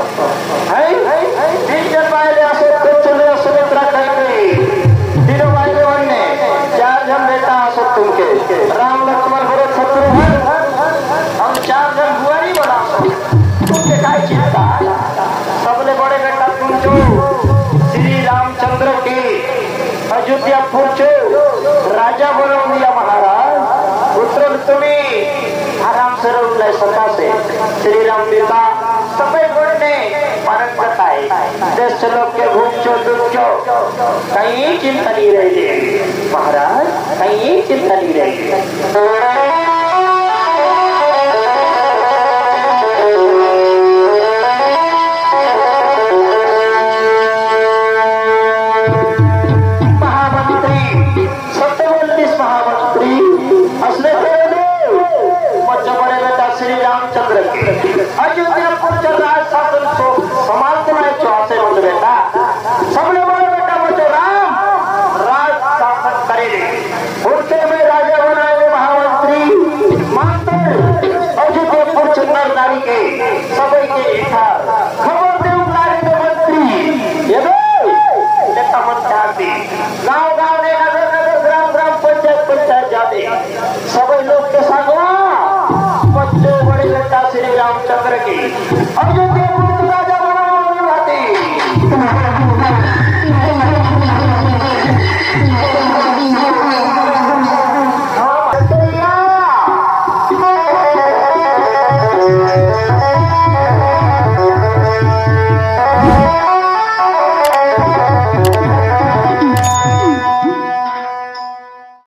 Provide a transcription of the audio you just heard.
तीन जन बायले असो चले सुमित्रा कहीं तीनों बायले बनने चार जन बेटा असो तुमके राम लक्ष्मण भरत शत्रुघ्न हम चार जन हुआ नहीं बना तुमके काय चिंता सबले बड़े बेटा तुम जो श्री रामचंद्र की अयोध्या पुरचो राजा बनवून दिया महाराज पुत्र तुम्ही आराम से रहुले सका से श्री राम पिता सबै गुणने पारंगत है देश लोग के भूचो दुखो कहीं चिंता नहीं रही महाराज कहीं चिंता नहीं रही सभी लोग के साथ बच्चे बड़े बेटा श्री रामचंद्र की अयोध्या